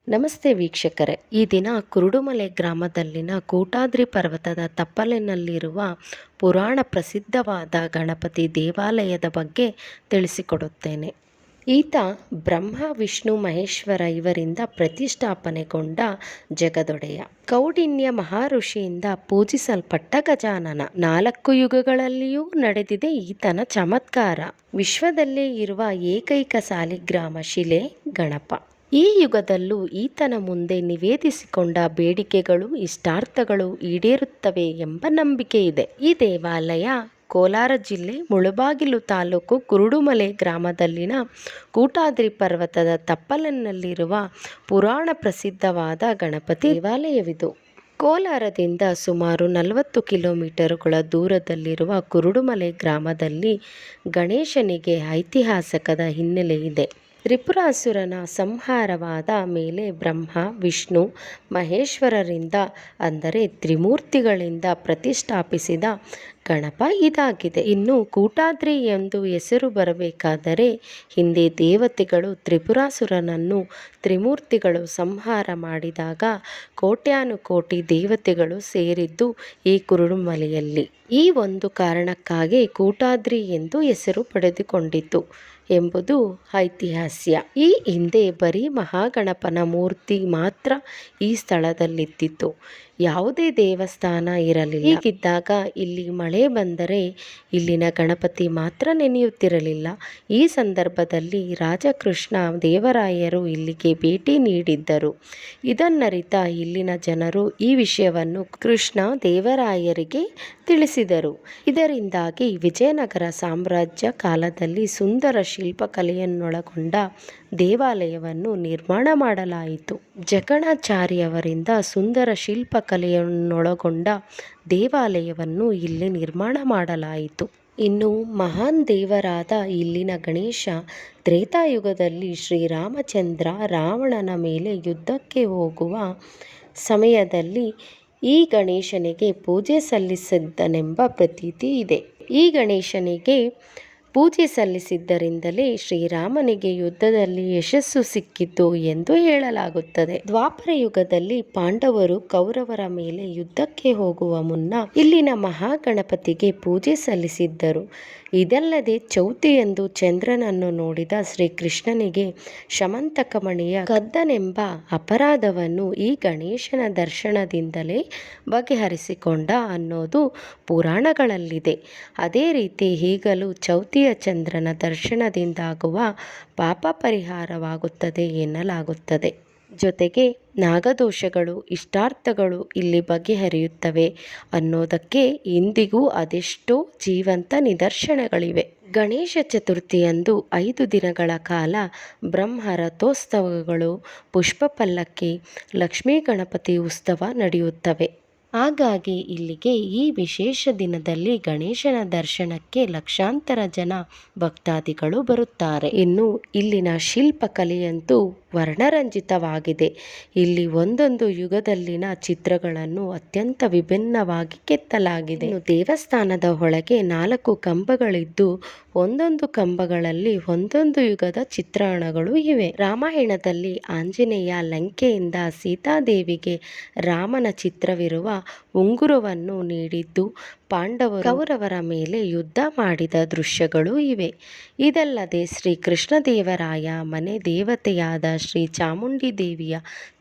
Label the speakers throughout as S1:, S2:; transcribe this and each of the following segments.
S1: ನಮಸ್ತೆ ವೀಕ್ಷಕರೇ, ಈ ದಿನ ಕುರುಡುಮಲೆ ಗ್ರಾಮದಲ್ಲಿನ ಕೂಟಾದ್ರಿ ಪರ್ವತದ ತಪ್ಪಲಿನಲ್ಲಿರುವ ಪುರಾಣ ಪ್ರಸಿದ್ಧವಾದ ಗಣಪತಿ ದೇವಾಲಯದ ಬಗ್ಗೆ ತಿಳಿಸಿಕೊಡುತ್ತೇನೆ. ಈತ ಬ್ರಹ್ಮ ವಿಷ್ಣು ಮಹೇಶ್ವರ ಇವರಿಂದ ಪ್ರತಿಷ್ಠಾಪನೆಗೊಂಡ ಜಗದೊಡೆಯ. ಕೌಂಡಿನ್ಯ ಮಹರ್ಷಿಯಿಂದ ಪೂಜಿಸಲ್ಪಟ್ಟ ಗಜಾನನ. 4 ಯುಗಗಳಲ್ಲಿಯೂ ನಡೆದಿದೆ ಈತನ ಚಮತ್ಕಾರ. ವಿಶ್ವದಲ್ಲೇ ಇರುವ ಏಕೈಕ ಸಾಲಿಗ್ರಾಮ ಶಿಲೆ ಗಣಪ. ಈ ಯುಗದಲ್ಲೂ ಈತನ ಮುಂದೆ ನಿವೇದಿಸಿಕೊಂಡ ಬೇಡಿಕೆಗಳು ಇಷ್ಟಾರ್ಥಗಳು ಈಡೇರುತ್ತವೆ ಎಂಬ ನಂಬಿಕೆ ಇದೆ. ಈ ದೇವಾಲಯ ಕೋಲಾರ ಜಿಲ್ಲೆ ಮುಳಬಾಗಿಲು ತಾಲೂಕು ಕುರುಡುಮಲೆ ಗ್ರಾಮದಲ್ಲಿನ ಕೂಟಾದ್ರಿ ಪರ್ವತದ ತಪ್ಪಲಿನಲ್ಲಿರುವ ಪುರಾಣ ಪ್ರಸಿದ್ಧವಾದ ಗಣಪತಿ ದೇವಾಲಯವಿದು. ಕೋಲಾರದಿಂದ ಸುಮಾರು 40 ಕಿಲೋಮೀಟರುಗಳ ದೂರದಲ್ಲಿರುವ ಕುರುಡುಮಲೆ ಗ್ರಾಮದಲ್ಲಿ ಗಣೇಶನಿಗೆ ಐತಿಹಾಸಿಕದ ಹಿನ್ನೆಲೆ ಇದೆ. ತ್ರಿಪುರಾಸುರನ ಸಂಹಾರವಾದ ಮೇಲೆ ಬ್ರಹ್ಮ ವಿಷ್ಣು ಮಹೇಶ್ವರರಿಂದ ಅಂದರೆ ತ್ರಿಮೂರ್ತಿಗಳಿಂದ ಪ್ರತಿಷ್ಠಾಪಿಸಿದ ಗಣಪ ಇದಾಗಿದೆ. ಇನ್ನು ಕೂಟಾದ್ರಿ ಎಂದು ಹೆಸರು ಬರಬೇಕಾದರೆ ಹಿಂದೆ ದೇವತೆಗಳು ತ್ರಿಪುರಾಸುರನನ್ನು ತ್ರಿಮೂರ್ತಿಗಳು ಸಂಹಾರ ಮಾಡಿದಾಗ ಕೋಟ್ಯಾನುಕೋಟಿ ದೇವತೆಗಳು ಸೇರಿದ್ದು ಈ ಕುರುಡುಮಲೆಯಲ್ಲಿ. ಈ ಒಂದು ಕಾರಣಕ್ಕಾಗಿ ಕೂಟಾದ್ರಿ ಎಂದು ಹೆಸರು ಪಡೆದುಕೊಂಡಿತು ಎಂಬುದು ಐತಿಹಾಸ್ಯ. ಈ ಹಿಂದೆ ಬರೀ ಮಹಾಗಣಪನ ಮೂರ್ತಿ ಮಾತ್ರ ಈ ಸ್ಥಳದಲ್ಲಿದ್ದಿತ್ತು. ಯಾವುದೇ ದೇವಸ್ಥಾನ ಇರಲಿಲ್ಲ. ಹೀಗಿದ್ದಾಗ ಇಲ್ಲಿ ಮಳೆ ಬಂದರೆ ಇಲ್ಲಿನ ಗಣಪತಿ ಮಾತ್ರ ನೆನೆಯುತ್ತಿರಲಿಲ್ಲ. ಈ ಸಂದರ್ಭದಲ್ಲಿ ರಾಜಕೃಷ್ಣ ದೇವರಾಯರು ಇಲ್ಲಿಗೆ ಭೇಟಿ ನೀಡಿದ್ದರು. ಇದನ್ನರಿತ ಇಲ್ಲಿನ ಜನರು ಈ ವಿಷಯವನ್ನು ಕೃಷ್ಣ ದೇವರಾಯರಿಗೆ ತಿಳಿಸಿದರು. ಇದರಿಂದಾಗಿ ವಿಜಯನಗರ ಸಾಮ್ರಾಜ್ಯ ಕಾಲದಲ್ಲಿ ಸುಂದರ ಶಿಲ್ಪಕಲೆಯನ್ನೊಳಗೊಂಡ ದೇವಾಲಯವನ್ನು ನಿರ್ಮಾಣ ಮಾಡಲಾಯಿತು. ಜಕಣಾಚಾರ್ಯವರಿಂದ ಸುಂದರ ಶಿಲ್ಪಕಲೆಯನ್ನೊಳಗೊಂಡ ದೇವಾಲಯವನ್ನು ಇಲ್ಲಿ ನಿರ್ಮಾಣ ಮಾಡಲಾಯಿತು. ಇನ್ನು ಮಹಾನ್ ದೇವರಾದ ಇಲ್ಲಿನ ಗಣೇಶ ತ್ರೇತಾಯುಗದಲ್ಲಿ ಶ್ರೀರಾಮಚಂದ್ರ ರಾವಣನ ಮೇಲೆ ಯುದ್ಧಕ್ಕೆ ಹೋಗುವ ಸಮಯದಲ್ಲಿ ಈ ಗಣೇಶನಿಗೆ ಪೂಜೆ ಸಲ್ಲಿಸಿದ್ದನೆಂಬ ಪ್ರತೀತಿ ಇದೆ. ಈ ಗಣೇಶನಿಗೆ ಪೂಜೆ ಸಲ್ಲಿಸಿದ್ದರಿಂದಲೇ ಶ್ರೀರಾಮನಿಗೆ ಯುದ್ಧದಲ್ಲಿ ಯಶಸ್ಸು ಸಿಕ್ಕಿತು ಎಂದು ಹೇಳಲಾಗುತ್ತದೆ. ದ್ವಾಪರ ಯುಗದಲ್ಲಿ ಪಾಂಡವರು ಕೌರವರ ಮೇಲೆ ಯುದ್ಧಕ್ಕೆ ಹೋಗುವ ಮುನ್ನ ಇಲ್ಲಿನ ಮಹಾಗಣಪತಿಗೆ ಪೂಜೆ ಸಲ್ಲಿಸಿದ್ದರು. ಇದಲ್ಲದೆ ಚೌತಿಯಂದು ಚಂದ್ರನನ್ನು ನೋಡಿದ ಶ್ರೀಕೃಷ್ಣನಿಗೆ ಶಮಂತಕಮಣಿಯ ಕದ್ದನೆಂಬ ಅಪರಾಧವನ್ನು ಈ ಗಣೇಶನ ದರ್ಶನದಿಂದಲೇ ಬಗೆಹರಿಸಿಕೊಂಡ ಅನ್ನೋದು ಪುರಾಣಗಳಲ್ಲಿದೆ. ಅದೇ ರೀತಿ ಈಗಲೂ ಚೌತಿಯ ಚಂದ್ರನ ದರ್ಶನದಿಂದಾಗುವ ಪಾಪ ಪರಿಹಾರವಾಗುತ್ತದೆ ಎನ್ನಲಾಗುತ್ತದೆ. ಜೊತೆಗೆ ನಾಗದೋಷಗಳು ಇಷ್ಟಾರ್ಥಗಳು ಇಲ್ಲಿ ಬಗೆಹರಿಯುತ್ತವೆ ಅನ್ನೋದಕ್ಕೆ ಇಂದಿಗೂ ಅದೆಷ್ಟೋ ಜೀವಂತ ನಿದರ್ಶನಗಳಿವೆ. ಗಣೇಶ ಚತುರ್ಥಿಯಂದು 5 ದಿನಗಳ ಕಾಲ ಬ್ರಹ್ಮ ರಥೋತ್ಸವಗಳು, ಪುಷ್ಪ ಪಲ್ಲಕ್ಕಿ, ಲಕ್ಷ್ಮೀ ಗಣಪತಿ ಉತ್ಸವ ನಡೆಯುತ್ತವೆ. ಹಾಗಾಗಿ ಇಲ್ಲಿಗೆ ಈ ವಿಶೇಷ ದಿನದಲ್ಲಿ ಗಣೇಶನ ದರ್ಶನಕ್ಕೆ ಲಕ್ಷಾಂತರ ಜನ ಭಕ್ತಾದಿಗಳು ಬರುತ್ತಾರೆ. ಇನ್ನು ಇಲ್ಲಿನ ಶಿಲ್ಪಕಲೆಯಂತೂ ವರ್ಣರಂಜಿತವಾಗಿದೆ. ಇಲ್ಲಿ ಒಂದೊಂದು ಯುಗದಲ್ಲಿನ ಚಿತ್ರಗಳನ್ನು ಅತ್ಯಂತ ವಿಭಿನ್ನವಾಗಿ ಕೆತ್ತಲಾಗಿದೆ. ಇನ್ನು ದೇವಸ್ಥಾನದ ಒಳಗೆ 4 ಕಂಬಗಳಿದ್ದು ಒಂದೊಂದು ಕಂಬಗಳಲ್ಲಿ ಒಂದೊಂದು ಯುಗದ ಚಿತ್ರಣಗಳು ಇವೆ. ರಾಮಾಯಣದಲ್ಲಿ ಆಂಜನೇಯ ಲಂಕೆಯಿಂದ ಸೀತಾದೇವಿಗೆ ರಾಮನ ಚಿತ್ರವಿರುವ ಉಂಗುರವನ್ನು ನೀಡಿದ್ದು ಪಾಂಡವರು ಕೌರವರ ಮೇಲೆ ಯುದ್ಧ ಮಾಡಿದ ದೃಶ್ಯಗಳು ಇವೆ. ಇದಲ್ಲದೆ ಶ್ರೀ ಕೃಷ್ಣದೇವರಾಯ ಮನೆ ದೇವತೆಯಾದ ಶ್ರೀ ಚಾಮುಂಡಿ ದೇವಿಯ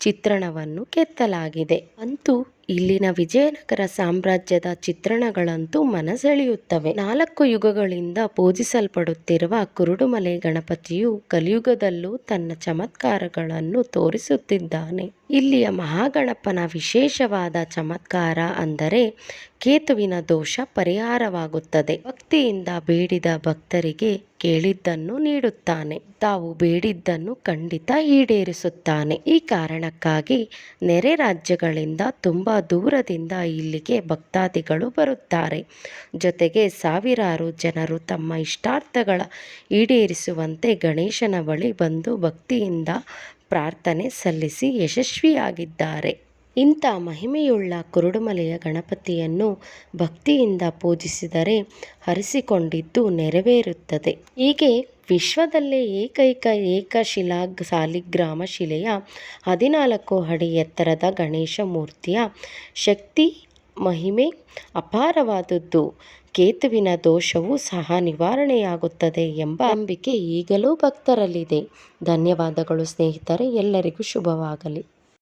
S1: ಚಿತ್ರಣವನ್ನು ಕೆತ್ತಲಾಗಿದೆ. ಅಂತೂ ಇಲ್ಲಿನ ವಿಜಯನಗರ ಸಾಮ್ರಾಜ್ಯದ ಚಿತ್ರಣಗಳಂತೂ ಮನಸೆಳೆಯುತ್ತವೆ. 4 ಯುಗಗಳಿಂದ ಪೂಜಿಸಲ್ಪಡುತ್ತಿರುವ ಕುರುಡುಮಲೆ ಗಣಪತಿಯು ಕಲಿಯುಗದಲ್ಲೂ ತನ್ನ ಚಮತ್ಕಾರಗಳನ್ನು ತೋರಿಸುತ್ತಿದ್ದಾನೆ. ಇಲ್ಲಿಯ ಮಹಾಗಣಪನ ವಿಶೇಷವಾದ ಚಮತ್ಕಾರ ಅಂದರೆ ಕೇತುವಿನ ದೋಷ ಪರಿಹಾರವಾಗುತ್ತದೆ. ಭಕ್ತಿಯಿಂದ ಬೇಡಿದ ಭಕ್ತರಿಗೆ ಕೇಳಿದ್ದನ್ನು ನೀಡುತ್ತಾನೆ. ತಾವು ಬೇಡಿದ್ದನ್ನು ಖಂಡಿತ ಈಡೇರಿಸುತ್ತಾನೆ. ಈ ಕಾರಣಕ್ಕಾಗಿ ನೆರೆ ರಾಜ್ಯಗಳಿಂದ ತುಂಬಾ ದೂರದಿಂದ ಇಲ್ಲಿಗೆ ಭಕ್ತಾದಿಗಳು ಬರುತ್ತಾರೆ. ಜೊತೆಗೆ ಸಾವಿರಾರು ಜನರು ತಮ್ಮ ಇಷ್ಟಾರ್ಥಗಳ ಈಡೇರಿಸುವಂತೆ ಗಣೇಶನ ಬಳಿ ಬಂದು ಭಕ್ತಿಯಿಂದ ಪ್ರಾರ್ಥನೆ ಸಲ್ಲಿಸಿ ಯಶಸ್ವಿಯಾಗಿದ್ದಾರೆ. ಇಂಥ ಮಹಿಮೆಯುಳ್ಳ ಕುರುಡುಮಲೆಯ ಗಣಪತಿಯನ್ನು ಭಕ್ತಿಯಿಂದ ಪೂಜಿಸಿದರೆ ಹರಿಸಿಕೊಂಡಿದ್ದು ನೆರವೇರುತ್ತದೆ. ಹೀಗೆ ವಿಶ್ವದಲ್ಲೇ ಏಕೈಕ ಏಕಶಿಲಾ ಸಾಲಿಗ್ರಾಮ ಶಿಲೆಯ 14 ಅಡಿ ಎತ್ತರದ ಗಣೇಶ ಮೂರ್ತಿಯ ಶಕ್ತಿ ಮಹಿಮೆ ಅಪಾರವಾದದ್ದು. ಕೇತುವಿನ ದೋಷವೂ ಸಹ ನಿವಾರಣೆಯಾಗುತ್ತದೆ ಎಂಬ ನಂಬಿಕೆ ಈಗಲೂ ಭಕ್ತರಲ್ಲಿದೆ. ಧನ್ಯವಾದಗಳು ಸ್ನೇಹಿತರೆ, ಎಲ್ಲರಿಗೂ ಶುಭವಾಗಲಿ.